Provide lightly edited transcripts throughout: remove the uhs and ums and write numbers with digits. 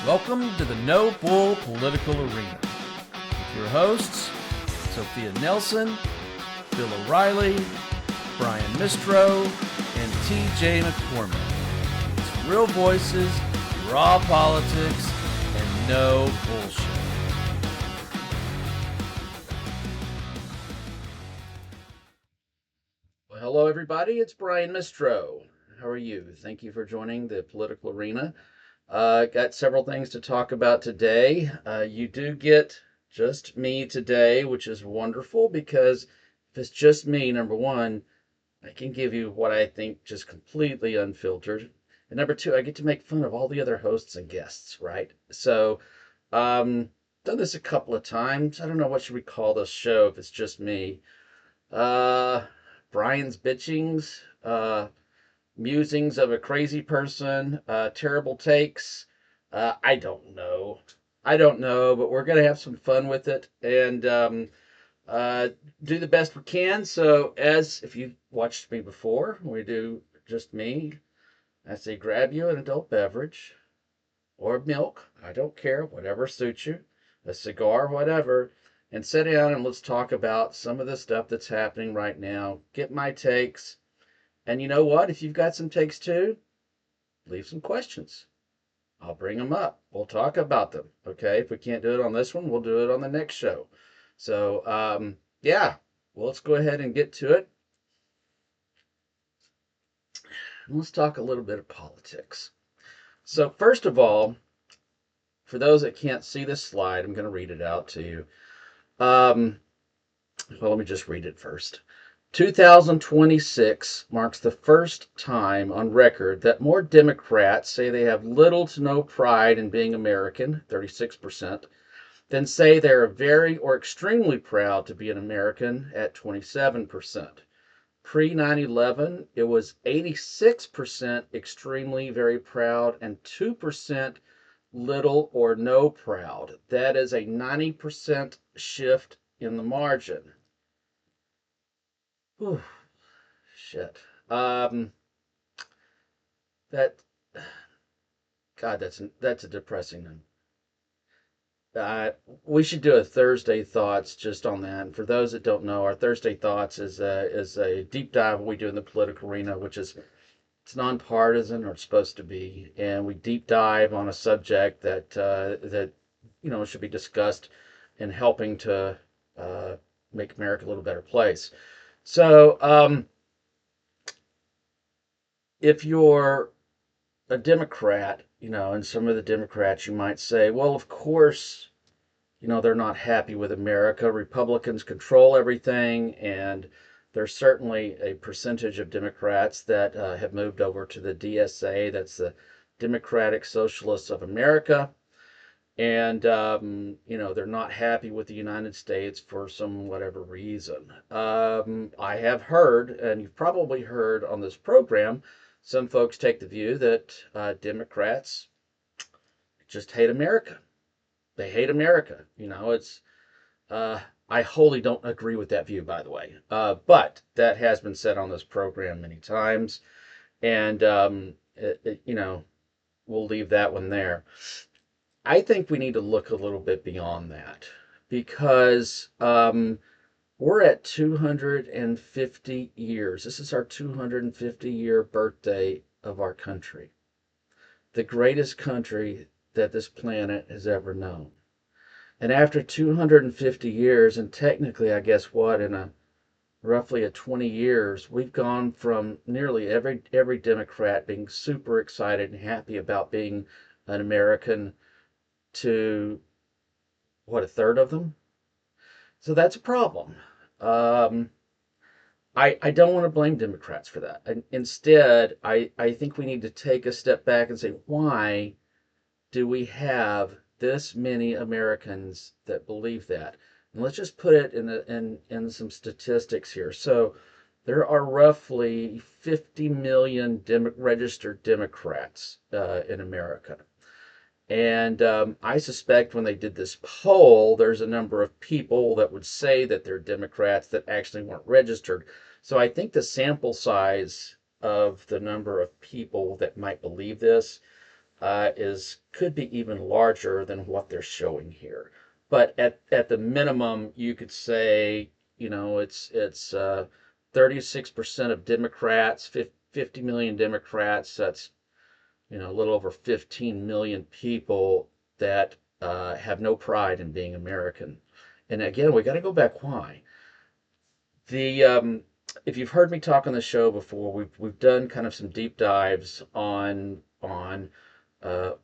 Welcome to the No Bull Political Arena with your hosts, Sophia Nelson, Bill O'Reilly, Brian Mistro, and TJ McCormick. It's real voices, raw politics, and no bullshit. Well, hello, everybody. It's Brian Mistro. How are you? Thank you for joining the Political Arena. Got several things to talk about today. You do get just me today, which is wonderful because if it's just me, number one, I can give you what I think just completely unfiltered. And number two, I get to make fun of all the other hosts and guests, right? So, done this a couple of times. I don't know what should we call this show if it's just me. Uh, Brian's bitchings. Musings of a crazy person, terrible takes. I don't know. I don't know, but we're going to have some fun with it and uh, do the best we can. So, as if you've watched me before, we do just me. I say grab you an adult beverage or milk. I don't care, whatever suits you, a cigar, whatever, and sit down and let's talk about some of the stuff that's happening right now. Get my takes. And you know what? If you've got some takes too, leave some questions. I'll bring them up. We'll talk about them. Okay. If we can't do it on this one, we'll do it on the next show. So, yeah, well, let's go ahead and get to it. Let's talk a little bit of politics. So, first of all, for those that can't see this slide, I'm going to read it out to you. Well, let me just read it first. 2026 marks the first time on record that more Democrats say they have little to no pride in being American, 36%, than say they are very or extremely proud to be an American at 27%. Pre 9/11, it was 86% extremely very proud and 2% little or no proud. That is a 90% shift in the margin. Whew, shit. That God, that's a depressing one. We should do a Thursday thoughts just on that. And for those that don't know, our Thursday thoughts is a deep dive we do in the political arena, which is it's nonpartisan or it's supposed to be, and we deep dive on a subject that should be discussed in helping to make America a little better place. So if you're a Democrat, and some of the Democrats, you might say, well, of course, they're not happy with America. Republicans control everything, and there's certainly a percentage of Democrats that have moved over to the DSA, that's the Democratic Socialists of America. And, they're not happy with the United States for some whatever reason. I have heard, and you've probably heard on this program, some folks take the view that Democrats just hate America. They hate America. I wholly don't agree with that view, by the way. But that has been said on this program many times, and we'll leave that one there. I think we need to look a little bit beyond that because we're at 250 years. This is our 250-year birthday of our country, the greatest country that this planet has ever known. And after 250 years, and technically, I guess what, in a roughly a 20 years, we've gone from nearly every Democrat being super excited and happy about being an American to what, a third of them? So that's a problem. Um, I don't want to blame Democrats for that. And instead, I think we need to take a step back and say, why do we have this many Americans that believe that? And let's just put it in some statistics here. So there are roughly 50 million registered Democrats in America. And I suspect when they did this poll, there's a number of people that would say that they're Democrats that actually weren't registered. So I think the sample size of the number of people that might believe this is could be even larger than what they're showing here. But at the minimum, you could say, it's 36% of Democrats, 50 million Democrats. That's a little over 15 million people that have no pride in being American. And again, we got to go back why. The If you've heard me talk on the show before, we've done kind of some deep dives on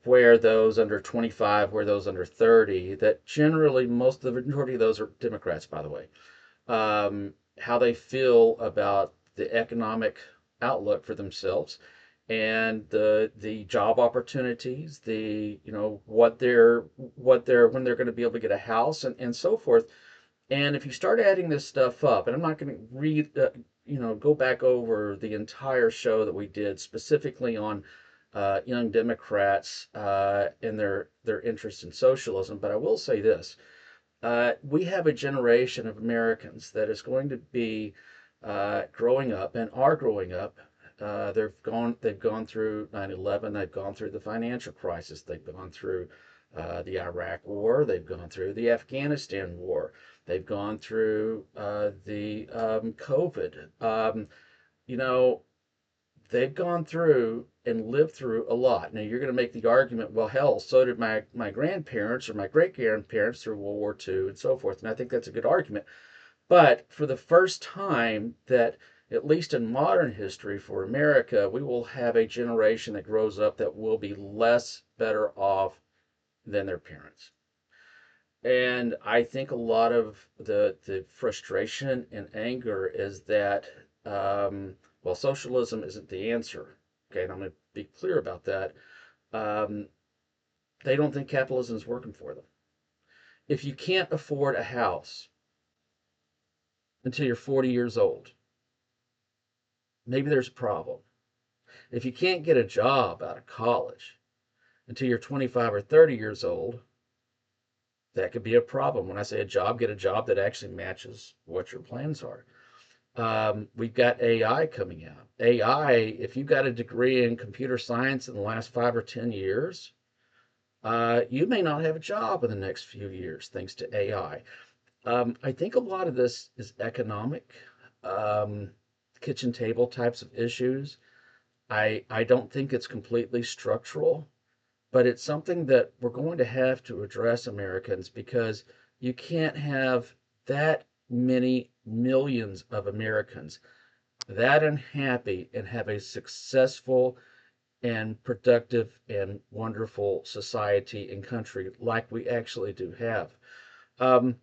where those under 25, where those under 30, that generally most of the majority of those are Democrats, by the way, how they feel about the economic outlook for themselves and the job opportunities, the what they're when they're going to be able to get a house and so forth. And if you start adding this stuff up, and I'm not going to go back over the entire show that we did specifically on young Democrats and their interest in socialism, but I will say this: we have a generation of Americans that is going to be growing up and are growing up. They've gone through 9/11. They've gone through the financial crisis. They've gone through the Iraq War. They've gone through the Afghanistan War. They've gone through the COVID. You know, they've gone through and lived through a lot. Now you're going to make the argument, well, hell, so did my grandparents or my great grandparents through World War II and so forth. And I think that's a good argument. But for the first time, that at least in modern history for America, we will have a generation that grows up that will be less better off than their parents. And I think a lot of the frustration and anger is that, well, socialism isn't the answer. Okay, and I'm going to be clear about that. Um, they don't think capitalism is working for them. If you can't afford a house until you're 40 years old, maybe there's a problem. If you can't get a job out of college until you're 25 or 30 years old, that could be a problem. When I say a job, get a job that actually matches what your plans are. We've got AI coming out. AI, if you got a degree in computer science in the last 5 or 10 years, you may not have a job in the next few years thanks to AI. I think a lot of this is economic, um, kitchen table types of issues. I don't think it's completely structural, but it's something that we're going to have to address, Americans, because you can't have that many millions of Americans that unhappy and have a successful and productive and wonderful society and country like we actually do have. Um,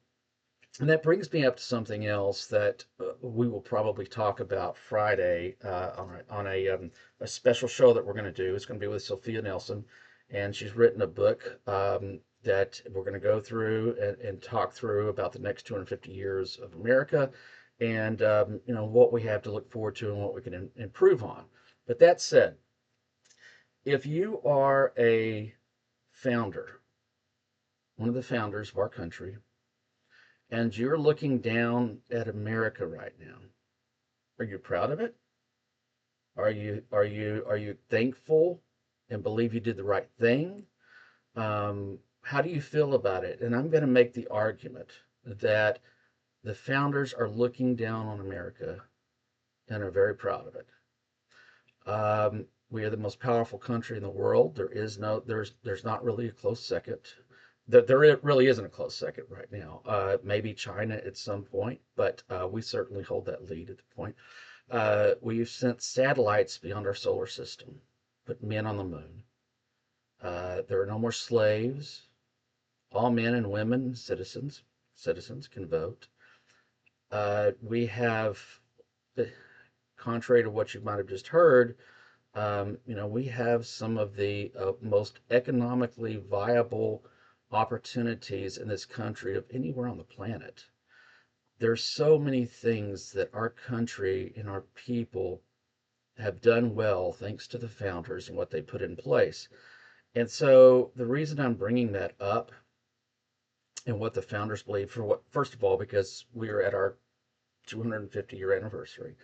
and that brings me up to something else that we will probably talk about Friday on a special show that we're going to do. It's going to be with Sophia Nelson, and she's written a book that we're going to go through and talk through about the next 250 years of America, and what we have to look forward to and what we can improve on. But that said, if you are a founder, one of the founders of our country, and you're looking down at America right now, are you proud of it? Are you thankful and believe you did the right thing? How do you feel about it? And I'm going to make the argument that the founders are looking down on America and are very proud of it. We are the most powerful country in the world. There's not really a close second. There really isn't a close second right now. Maybe China at some point, but we certainly hold that lead at the point. We've sent satellites beyond our solar system, put men on the moon. There are no more slaves. All men and women, citizens can vote. We have, contrary to what you might have just heard, we have some of the most economically viable opportunities in this country of anywhere on the planet. There's so many things that our country and our people have done well thanks to the founders and what they put in place. And so the reason I'm bringing that up and what the founders believe, first of all, because we're at our 250-year anniversary.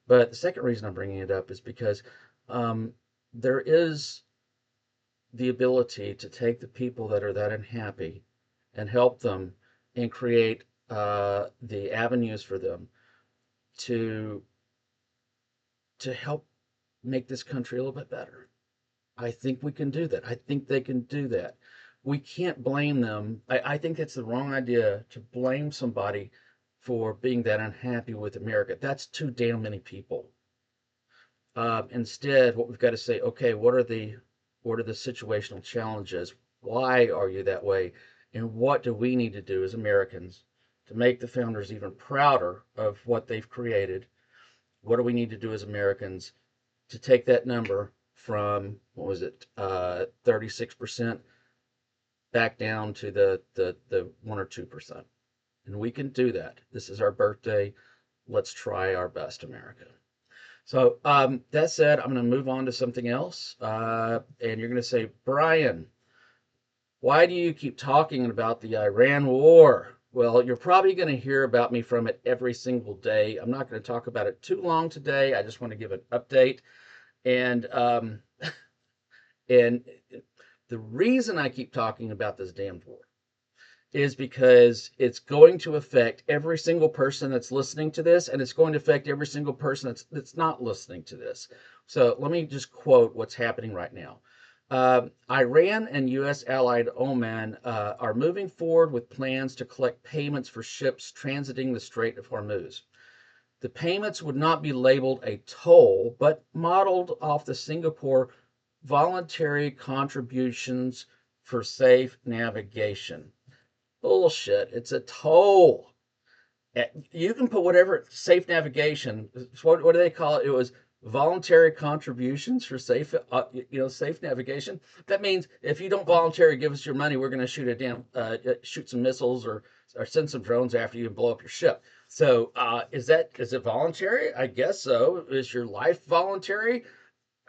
But the second reason I'm bringing it up is because um, there is the ability to take the people that are that unhappy and help them and create the avenues for them to help make this country a little bit better. I think we can do that. I think they can do that. We can't blame them. I think it's the wrong idea to blame somebody for being that unhappy with America. That's too damn many people. Instead, what we've got to say, okay, what are the situational challenges? Why are you that way? And what do we need to do as Americans to make the founders even prouder of what they've created? What do we need to do as Americans to take that number from, what was it, 36% back down to the 1 or 2%? And we can do that. This is our birthday. Let's try our best, America. So that said, I'm going to move on to something else. And you're going to say, Brian, why do you keep talking about the Iran war? Well, you're probably going to hear about me from it every single day. I'm not going to talk about it too long today. I just want to give an update. And and the reason I keep talking about this damned war is because it's going to affect every single person that's listening to this, and it's going to affect every single person that's not listening to this. So let me just quote what's happening right now. Iran and U.S. allied Oman are moving forward with plans to collect payments for ships transiting the Strait of Hormuz. The payments would not be labeled a toll, but modeled off the Singapore voluntary contributions for safe navigation. Bullshit. It's a toll. You can put whatever safe navigation. What do they call it? It was voluntary contributions for safe, safe navigation. That means if you don't voluntarily give us your money, we're going to shoot some missiles or send some drones after you and blow up your ship. So is it voluntary? I guess so. Is your life voluntary?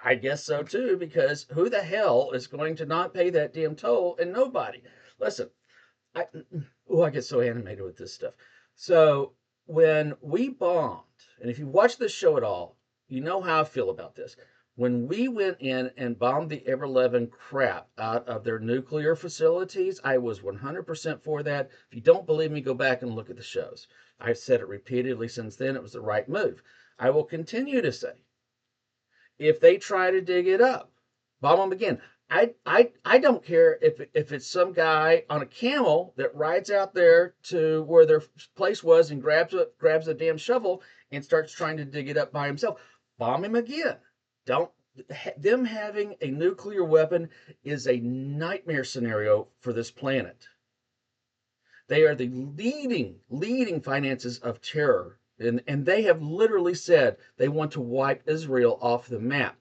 I guess so too, because who the hell is going to not pay that damn toll? And nobody. Listen, I I get so animated with this stuff. So when we bombed, and if you watch this show at all, you know how I feel about this. When we went in and bombed the ever loving crap out of their nuclear facilities, I was 100% for that. If you don't believe me, go back and look at the shows. I've said it repeatedly since then. It was the right move. I will continue to say, if they try to dig it up, bomb them again. I don't care if it's some guy on a camel that rides out there to where their place was and grabs a damn shovel and starts trying to dig it up by himself. Bomb him again. Don't Them having a nuclear weapon is a nightmare scenario for this planet. They are the leading finances of terror. And they have literally said they want to wipe Israel off the map.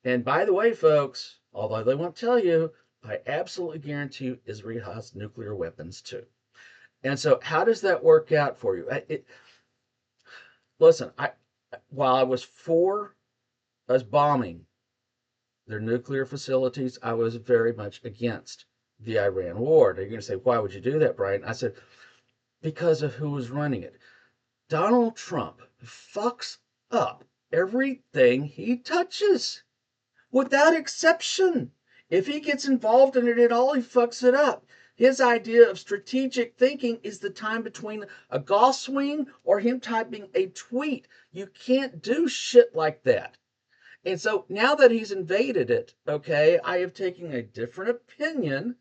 And by the way, folks, although they won't tell you, I absolutely guarantee you Israel has nuclear weapons too. And so, how does that work out for you? Listen, while I was for us bombing their nuclear facilities, I was very much against the Iran war. Now you're going to say, why would you do that, Brian? I said, because of who was running it. Donald Trump fucks up everything he touches, without exception. If he gets involved in it at all, he fucks it up. His idea of strategic thinking is the time between a golf swing or him typing a tweet. You can't do shit like that. And so now that he's invaded it, okay, I have taken a different opinion,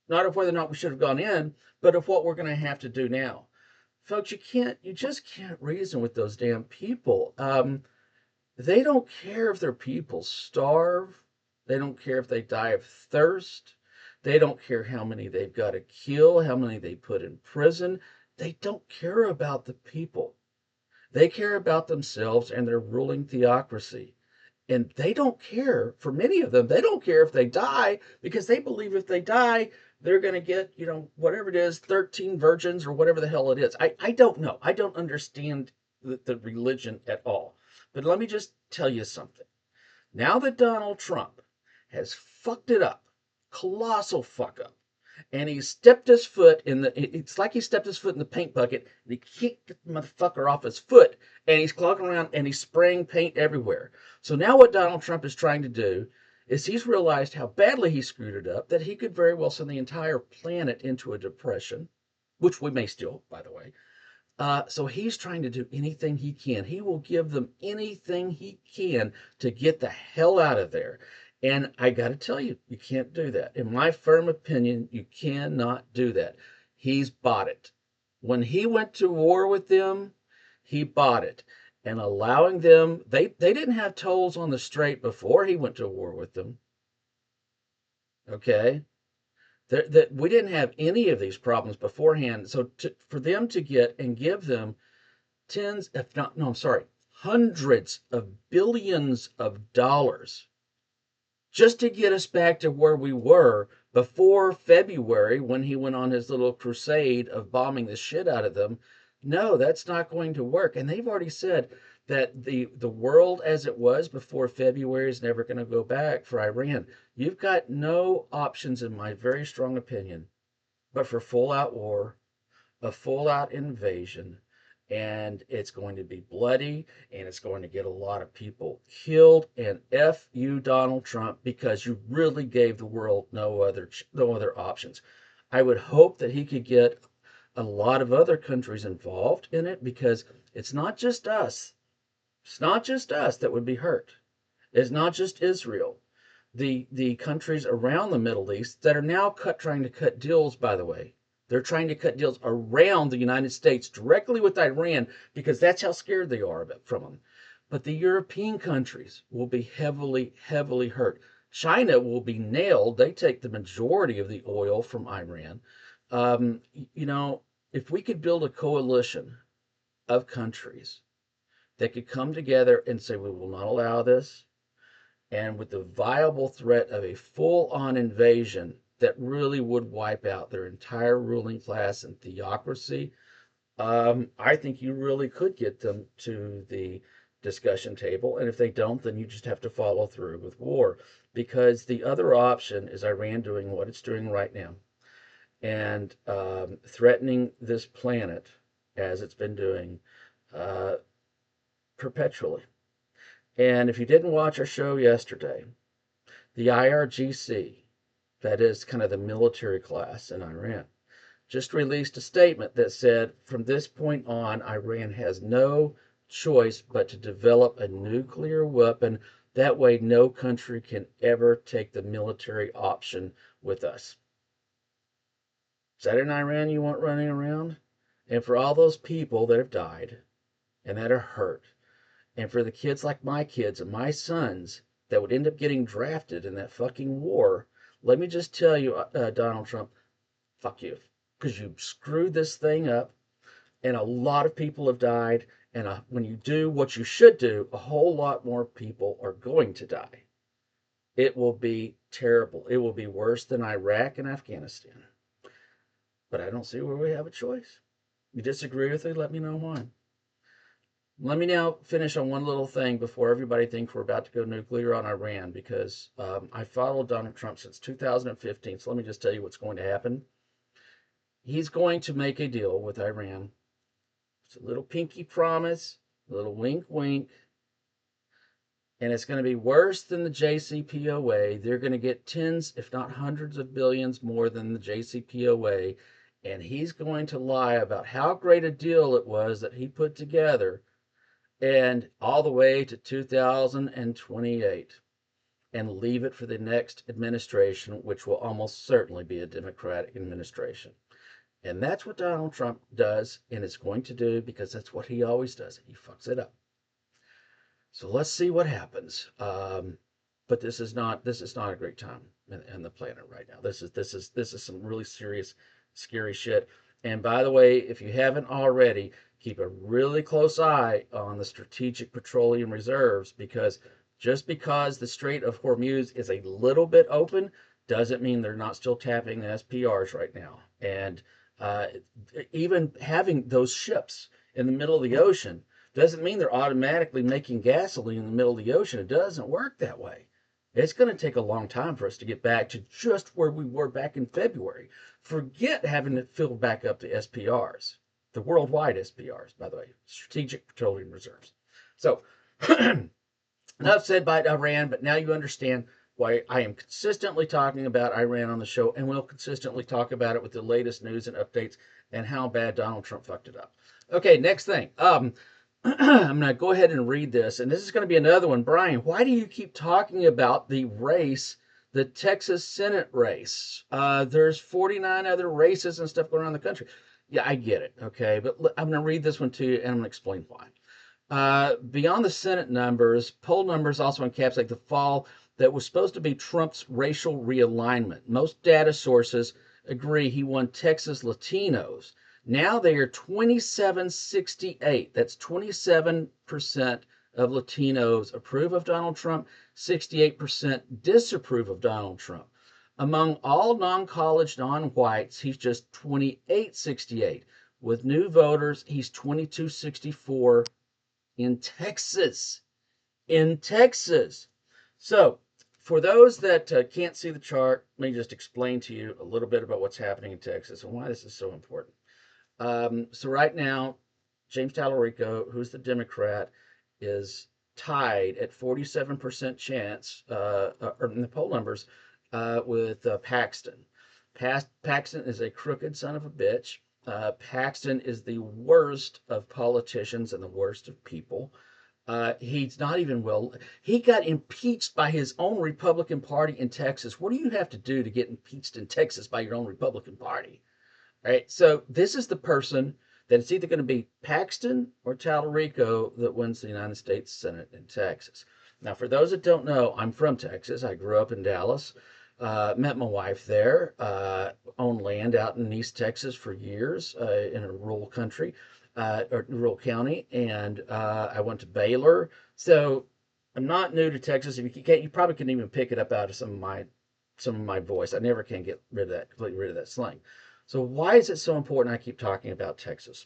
not of whether or not we should have gone in, but of what we're going to have to do now. Folks, you just can't reason with those damn people. They don't care if their people starve. They don't care if they die of thirst. They don't care how many they've got to kill, how many they put in prison. They don't care about the people. They care about themselves and their ruling theocracy. And they don't care, for many of them, they don't care if they die because they believe if they die, they're going to get, whatever it is, 13 virgins or whatever the hell it is. I don't know. I don't understand the religion at all. But let me just tell you something. Now that Donald Trump has fucked it up, colossal fuck up, and he stepped his foot it's like he stepped his foot in the paint bucket, and he kicked the motherfucker off his foot, and he's clogging around, and he's spraying paint everywhere. So now what Donald Trump is trying to do is he's realized how badly he screwed it up that he could very well send the entire planet into a depression, which we may still, by the way. So he's trying to do anything he can. He will give them anything he can to get the hell out of there. And I got to tell you, you can't do that. In my firm opinion, you cannot do that. He's bought it. When he went to war with them, he bought it. And allowing them, they didn't have tolls on the strait before he went to war with them. Okay. That we didn't have any of these problems beforehand. So for them to get and give them tens, if not, no, I'm sorry, hundreds of billions of dollars just to get us back to where we were before February when he went on his little crusade of bombing the shit out of them. No, that's not going to work. And they've already said that the world as it was before February is never going to go back for Iran. You've got no options, in my very strong opinion, but for full out war, a full out invasion, and it's going to be bloody and it's going to get a lot of people killed. And F you, Donald Trump, because you really gave the world no other options. I would hope that he could get a lot of other countries involved in it, because it's not just us. It's not just us that would be hurt. It's not just Israel. The countries around the Middle East that are now trying to cut deals, by the way. They're trying to cut deals around the United States directly with Iran, because that's how scared they are from them. But the European countries will be heavily, heavily hurt. China will be nailed. They take the majority of the oil from Iran. Um, you know, if we could build a coalition of countries that could come together and say, we will not allow this, and with the viable threat of a full-on invasion that really would wipe out their entire ruling class and theocracy, I think you really could get them to the discussion table. And if they don't, then you just have to follow through with war, because the other option is Iran doing what it's doing right now and threatening this planet as it's been doing uh, perpetually. And if you didn't watch our show yesterday, the IRGC, that is kind of the military class in Iran, just released a statement that said from this point on, Iran has no choice but to develop a nuclear weapon. That way, no country can ever take the military option with us. Is that an Iran you want running around? And for all those people that have died and that are hurt, and for the kids like my kids and my sons that would end up getting drafted in that fucking war, let me just tell you, Donald Trump, fuck you. Because you screwed this thing up, and a lot of people have died. And when you do what you should do, a whole lot more people are going to die. It will be terrible. It will be worse than Iraq and Afghanistan. But I don't see where we have a choice. You disagree with me? Let me know why. Let me now finish on one little thing before everybody thinks we're about to go nuclear on Iran, because I followed Donald Trump since 2015. So let me just tell you what's going to happen. He's going to make a deal with Iran. It's a little pinky promise, a little wink, wink. And it's going to be worse than the JCPOA. They're going to get tens, if not hundreds of billions more than the JCPOA. And he's going to lie about how great a deal it was that he put together, and all the way to 2028, and leave it for the next administration, which will almost certainly be a Democratic administration. And that's what Donald Trump does, and is going to do, because that's what he always does. He fucks it up. So let's see what happens. But this is not a great time in the planet right now. This is some really serious, scary shit. And by the way, if you haven't already, keep a really close eye on the strategic petroleum reserves, because just because the Strait of Hormuz is a little bit open doesn't mean they're not still tapping the SPRs right now. And even having those ships in the middle of the ocean doesn't mean they're automatically making gasoline in the middle of the ocean. It doesn't work that way. It's going to take a long time for us to get back to just where we were back in February. Forget having to fill back up the SPRs, the worldwide SPRs, by the way, Strategic Petroleum Reserves. So, enough said by Iran, but now you understand why I am consistently talking about Iran on the show, and we'll consistently talk about it with the latest news and updates and how bad Donald Trump fucked it up. Okay, next thing. I'm going to go ahead and read this, and this is going to be another one. Brian, why do you keep talking about the race, the Texas Senate race? There's 49 other races and stuff going around the country. Yeah, I get it. Okay, but I'm going to read this one to you, and I'm going to explain why. Beyond the Senate numbers, poll numbers also encapsulate the fall that was supposed to be Trump's racial realignment. Most data sources agree he won Texas Latinos. Now they are 27-68. That's 27% of Latinos approve of Donald Trump, 68% disapprove of Donald Trump. Among all non-college, non-whites, he's just 28-68. With new voters, he's 22-64 in Texas. In Texas. So, for those that can't see the chart, let me just explain to you a little bit about what's happening in Texas and why this is so important. So, right now, James Talarico, who's the Democrat, is tied at 47% chance, or in the poll numbers, with Paxton. Paxton is a crooked son of a bitch. Paxton is the worst of politicians and the worst of people. He's not even well. He got impeached by his own Republican Party in Texas. What do you have to do to get impeached in Texas by your own Republican Party? All right. So this is the person that it's either going to be Paxton or Talarico that wins the United States Senate in Texas. Now, for those that don't know, I'm from Texas. I grew up in Dallas. Met my wife there. Owned land out in East Texas for years in a rural country or rural county, and I went to Baylor. So I'm not new to Texas. If you can't, you probably can even pick it up out of some of my voice. I never can get rid of that, completely rid of that slang. So why is it so important I keep talking about Texas?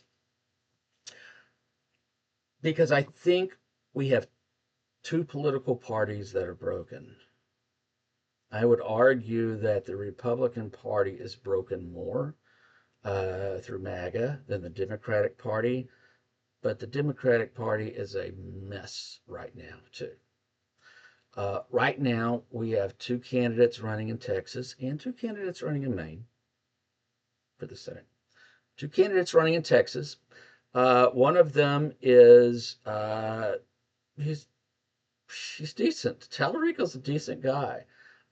Because I think we have two political parties that are broken. I would argue that the Republican Party is broken more through MAGA than the Democratic Party, but the Democratic Party is a mess right now, too. Right now, we have two candidates running in Texas and two candidates running in Maine for the Senate. Two candidates running in Texas. One of them is he's he's decent. Talarico's a decent guy.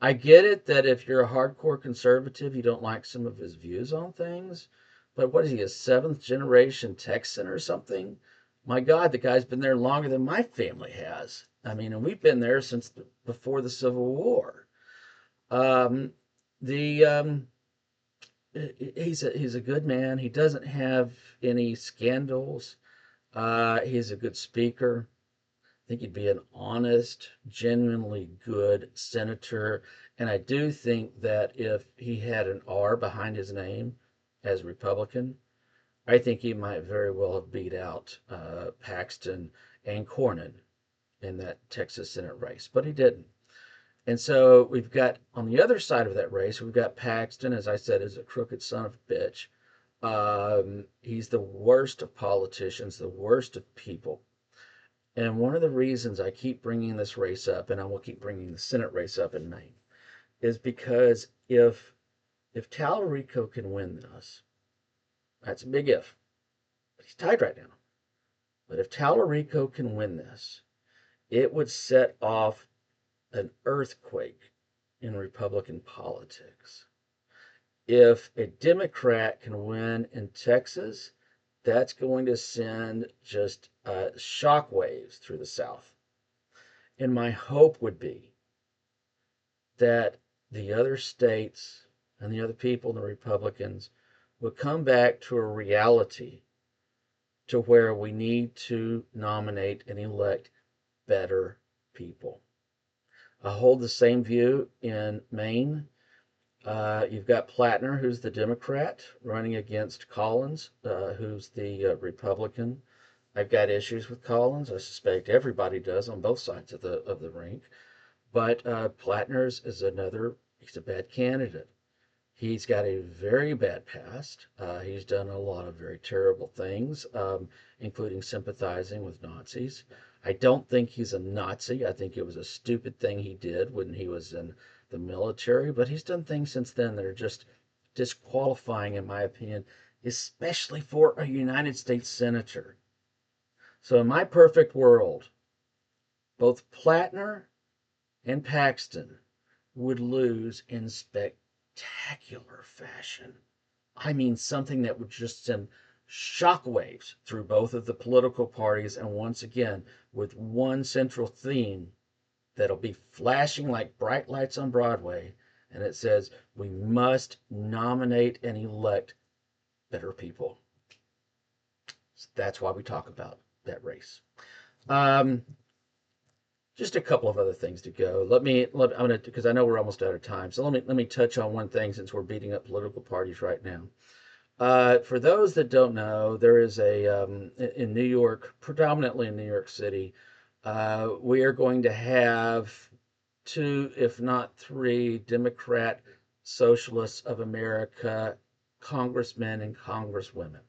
I get it that if you're a hardcore conservative, you don't like some of his views on things. But what is he, a seventh generation Texan or something? My God, the guy's been there longer than my family has. I mean, and we've been there since before the Civil War. Um, the he's a good man. He doesn't have any scandals. He's a good speaker. I think he'd be an honest, genuinely good senator. And I do think that if he had an R behind his name as Republican, I think he might very well have beat out Paxton and Cornyn in that Texas Senate race, but he didn't. And so we've got on the other side of that race, we've got Paxton, as I said, is a crooked son of a bitch. He's the worst of politicians, the worst of people. And one of the reasons I keep bringing this race up, and I will keep bringing the Senate race up in Maine, is because if Talarico can win this, that's a big if. But he's tied right now. But if Talarico can win this, it would set off an earthquake in Republican politics. If a Democrat can win in Texas, that's going to send just shockwaves through the South. And my hope would be that the other states and the other people, the Republicans, would come back to a reality to where we need to nominate and elect better people. I hold the same view in Maine. You've got Plattner, who's the Democrat, running against Collins, who's the Republican. I've got issues with Collins. I suspect everybody does on both sides of the rink. But Plattner's is another. He's a bad candidate. He's got a very bad past. He's done a lot of very terrible things, including sympathizing with Nazis. I don't think he's a Nazi. I think it was a stupid thing he did when he was in the military, but he's done things since then that are just disqualifying, in my opinion, especially for a United States senator. So, in my perfect world, both Plattner and Paxton would lose in spectacular fashion. I mean, something that would just send shockwaves through both of the political parties, and once again, with one central theme that'll be flashing like bright lights on Broadway, and it says, we must nominate and elect better people. So that's why we talk about that race. Um, just a couple of other things to go. I'm gonna, because I know we're almost out of time. So let me touch on one thing since we're beating up political parties right now. For those that don't know, there is in New York, predominantly in New York City, we are going to have two, if not three, Democrat Socialists of America congressmen and congresswomen.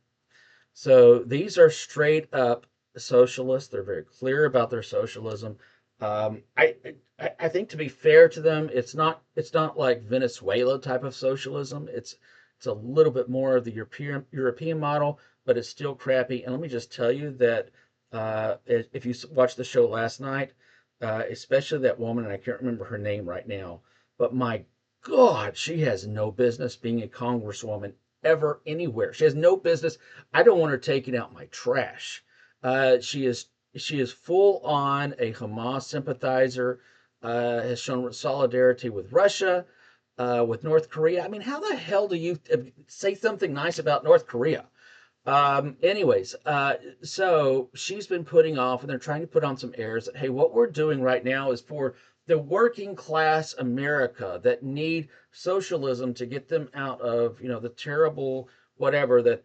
So these are straight up socialists. They're very clear about their socialism. Um, I, I think to be fair to them, it's not like Venezuela type of socialism. It's a little bit more of the European model, but it's still crappy. And let me just tell you that if you watched the show last night, especially that woman, and I can't remember her name right now, but my God, she has no business being a congresswoman ever anywhere. She has no business. I don't want her taking out my trash. She is full on a Hamas sympathizer. Has shown solidarity with Russia, with North Korea. I mean, how the hell do you say something nice about North Korea? Anyways, so she's been putting off, and they're trying to put on some airs that, hey, what we're doing right now is for the working class America that need socialism to get them out of, the terrible whatever that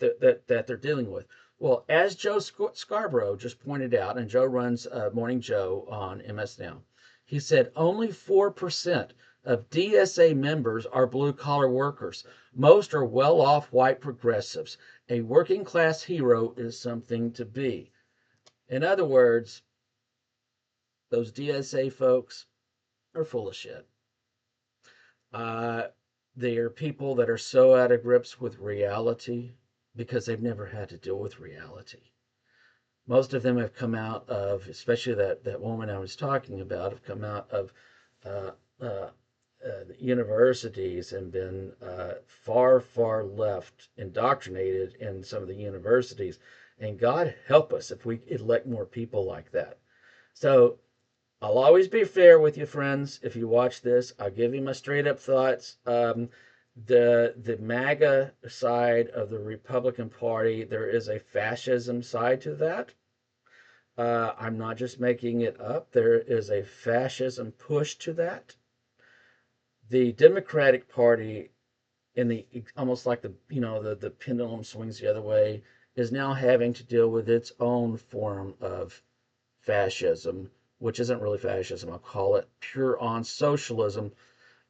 they're dealing with. Well, as Joe Scarborough just pointed out, and Joe runs Morning Joe on MS Now, he said only 4% of DSA members are blue collar workers. Most are well off white progressives. A working class hero is something to be. In other words, those DSA folks are full of shit. Uh, they are people that are so out of grips with reality because they've never had to deal with reality. Most of them have come out of, especially that woman I was talking about, have come out of uh, uh, universities and been far, far left, indoctrinated in some of the universities. And God help us if we elect more people like that. So I'll always be fair with you, friends. If you watch this, I'll give you my straight up thoughts. The MAGA side of the Republican Party, there is a fascism side to that. I'm not just making it up. There is a fascism push to that. The Democratic Party, in the almost like the pendulum swings the other way, is now having to deal with its own form of fascism, which isn't really fascism. I'll call it pure on socialism.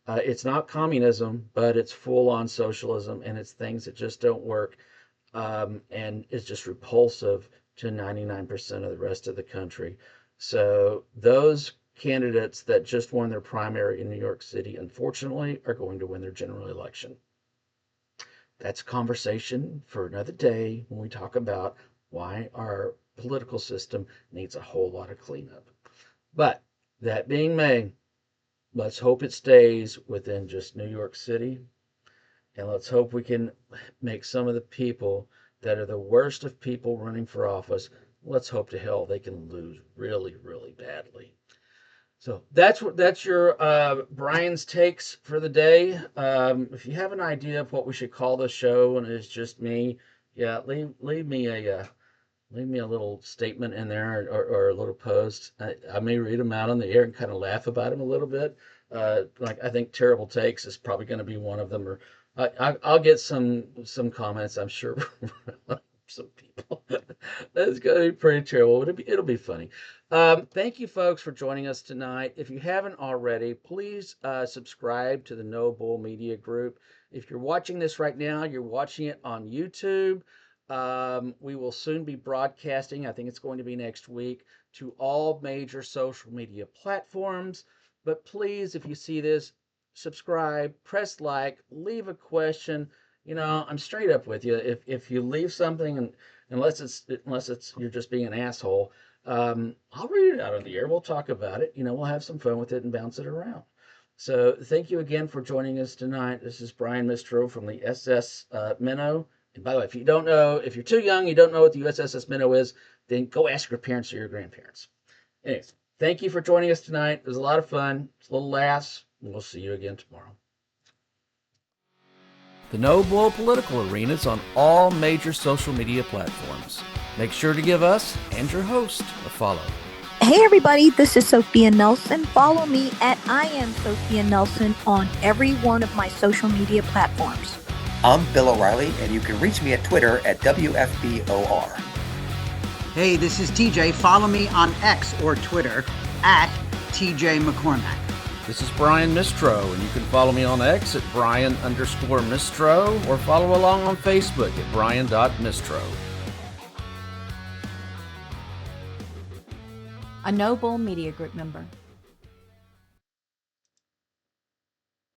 It's not communism, but it's full on socialism, and it's things that just don't work, and it's just repulsive to 99% of the rest of the country. So those candidates that just won their primary in New York City, unfortunately, are going to win their general election. That's a conversation for another day when we talk about why our political system needs a whole lot of cleanup. But that being made, let's hope it stays within just New York City. And let's hope we can make some of the people that are the worst of people running for office, let's hope to hell they can lose really, really badly. So that's your Brian's takes for the day. If you have an idea of what we should call the show and it's just me, yeah, leave me a little statement in there, or a little post. I may read them out on the air and kind of laugh about them a little bit. Like I think terrible takes is probably going to be one of them, or I'll get some comments, I'm sure, from some people. That's going to be pretty terrible. It'll be funny. Thank you, folks, for joining us tonight. If you haven't already, please subscribe to the No Bull Media Group. If you're watching this right now, you're watching it on YouTube. We will soon be broadcasting, I think it's going to be next week, to all major social media platforms. But please, if you see this, subscribe, press like, leave a question. I'm straight up with you. If you leave something, and unless it's you're just being an asshole, I'll read it out on the air. We'll talk about it. We'll have some fun with it and bounce it around. So thank you again for joining us tonight. This is Brian Mistro from the SS Minnow. And by the way, if you're too young, you don't know what the USSS Minnow is, then go ask your parents or your grandparents. Anyways, thank you for joining us tonight. It was a lot of fun. It's a little laughs, and we'll see you again tomorrow. The No Bull Political Arena is on all major social media platforms. Make sure to give us and your host a follow. Hey everybody, this is Sophia Nelson. Follow me at I am Sophia Nelson on every one of my social media platforms. I'm Bill O'Reilly, and you can reach me at Twitter at WFBOR. Hey, this is TJ. Follow me on X or Twitter at TJ McCormack. This is Brian Mistro, and you can follow me on X at Brian_Mistro or follow along on Facebook at Brian.Mistro. A No Bull Media Group member.